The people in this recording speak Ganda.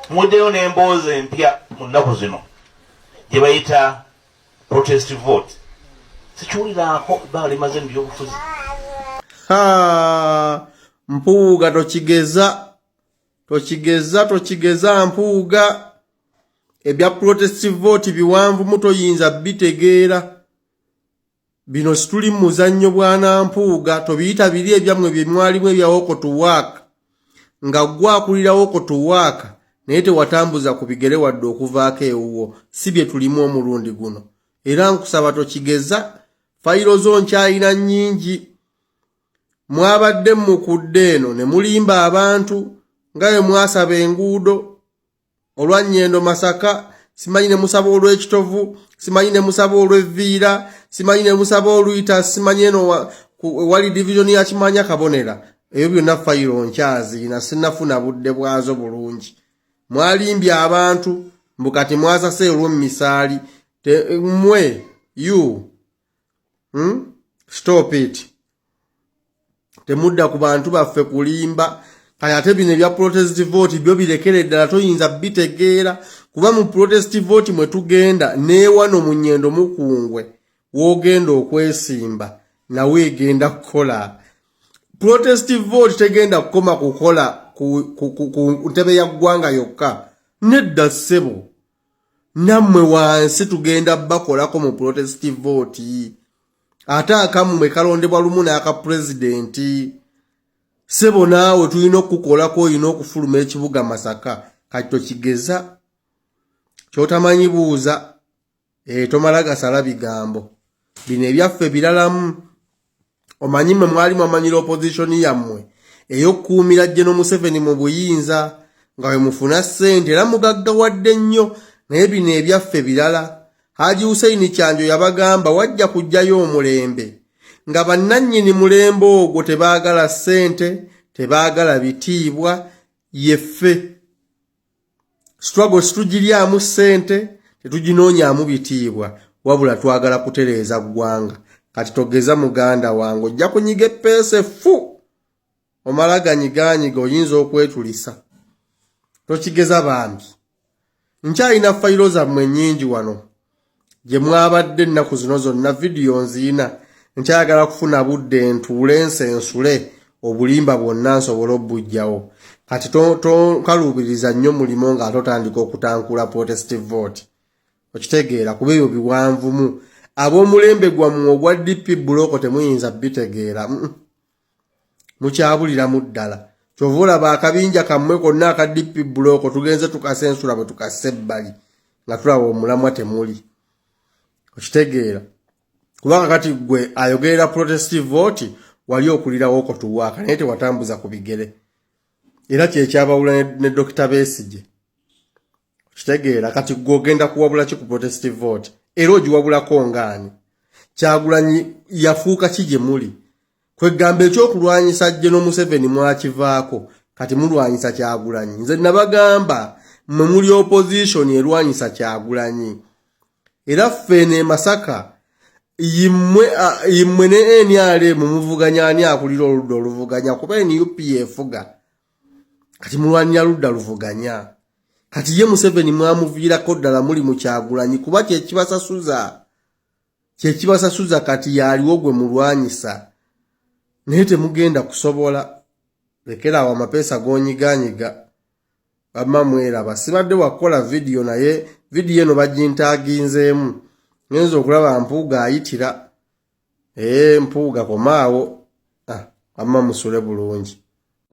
Muddeyo n'emboozi empya mu nnaku zino gye bayita protest vote. Sikiwuliraako ebbanga limaze mu byobufuzi. Mpuuga tokigeza Mpuuga. Ebya protest vote biwanvu mutoyinza bitegeera. Bino situli muzannyo bwana Mpuuga, tobiyita biri ebyamwe bye mwalimu ebya walk to work. Nga gwakulira walk to work naye tewatambuza ku bigere wadde okuvaako ewuwo. Si bye tulimu omulundi guno. Era nkusaba tokigeza, fayiro zo nkyayina nnyingi. Mwabadde mukudde eno ne mulimba abantu nga bwe mwasaba enguudo olwanyendo Masaka, simanyi ne musaba olw'ekitovu, simanyi ne musaba olw'evviira, simanyi ne musaba oluyita, simanyi eno wali division ya Kimanya Kabonera. Ebyo byonna fayiro nkyaziina, sinnafuna budde bwazo bulungi. Mwalimbye abantu mbukati mwasase olw'emisaali. Mwe you stop it. Temudda ku bantu baffe kulimba. Kaya ate bino ebya protest vote byo birekere ddala toyinza bitegeera. Kuba mu protest vote mwe tugenda neewano mu Nnyendo Mukungwe wogenda okwesimba nawe egenda kukola. Protest vote tegenda kukoma kukola ku ntebe ya ggwanga yokka. Nedda ssebo. Nammwe wansi tugenda bakolako mu protest vote. Ate akammwe kalondebwa lumu n'aka pulezidenti. Sebo naawe tulina okukolako olina okufuluma ekibuga Masaka. Kati tokigeza. Kyotamanyi buuza. Tomala gasala bigambo. Bino ebyaffe biralamu. Omanyi mwe mwali mwamanyira opposition yammwe ey'okukuumira General Museveni mu buyinza nga we mufuna ssente era mugaggawadde nnyo. Naye bino ebyaffe birala. Haji Hussein Kyanjo yabagamba wajja kujjayo omulembe nga bannannyini mulembe ogwo tebaagala ssente, tebaagala bitiibwa. Yeffe struggle situgiryamu ssente, tetuginoonyaamu bitiibwa, wabula twagala kutereeza ggwanga. Kati togeza muganda wange ojja kunyiga eppeesa fu omala ganyiganyiga oyinza okwetulisa. Tokigeza bambi. Nkyalina fayiro zammwe nnyingi wano gye mwabadde ennaku zino zonna vidiyo nziina. Nkyagala kufuna budde ntuule nsensule obulimba bwonna nsobole obujjawo. Kati tokalubiriza nnyo mulimo nga totandika okutankula protest vote. Okitegeera kuba ebyo biwanvumu. Ab'omulembe gwammwe ogwa DP buloko temuyinza bitegeera. Mukyabuliramu ddala. Kyova olaba akabinja kammwe konna aka DP buloko tugenze tukasensula bwe tukassa ebbali nga tulaba omulamwa temuli. Okitegeera. Kubanga kati gwe ayogerera protest vote wali okulira walk to work naye tewatambuza ku bigere. Era kyekyabawula ne Dr. Besigye. Okitegeera kati gwe ogenda kuwabula ki ku protest vote. Era ogiwabulako ngaani. Kyagulanyi yafuuka ki gye muli. Kwegamba ekyokulwanyisa General Museveni mwakivaako kati mulwanyisa Kyagulanyi. Nze nabagamba mmwe muli opposition erwanyisa Kyagulanyi. Era ffene Masaka yimmwe ne NRM muvuganya ani akulira oludda oluvuganya kuba NUP efuga. Kati mulwanira ludda luvuganya. Kati ye Museveni mwamuviirako ddala muli mu Kyagulanyi kuba kyekibasasuza kati yaliwo gwe mulwanyisa. Naye temugenda kusobola. Lekera awo amapeesa gonyiganyiga. Bamma mweraba. Sibadde wakola vidiyo naye vidiyo eno bagintaaginzeemu. Ngenza okulaba Mpuuga ayitira. Mpuuga komaawo. Bamma musule bulungi.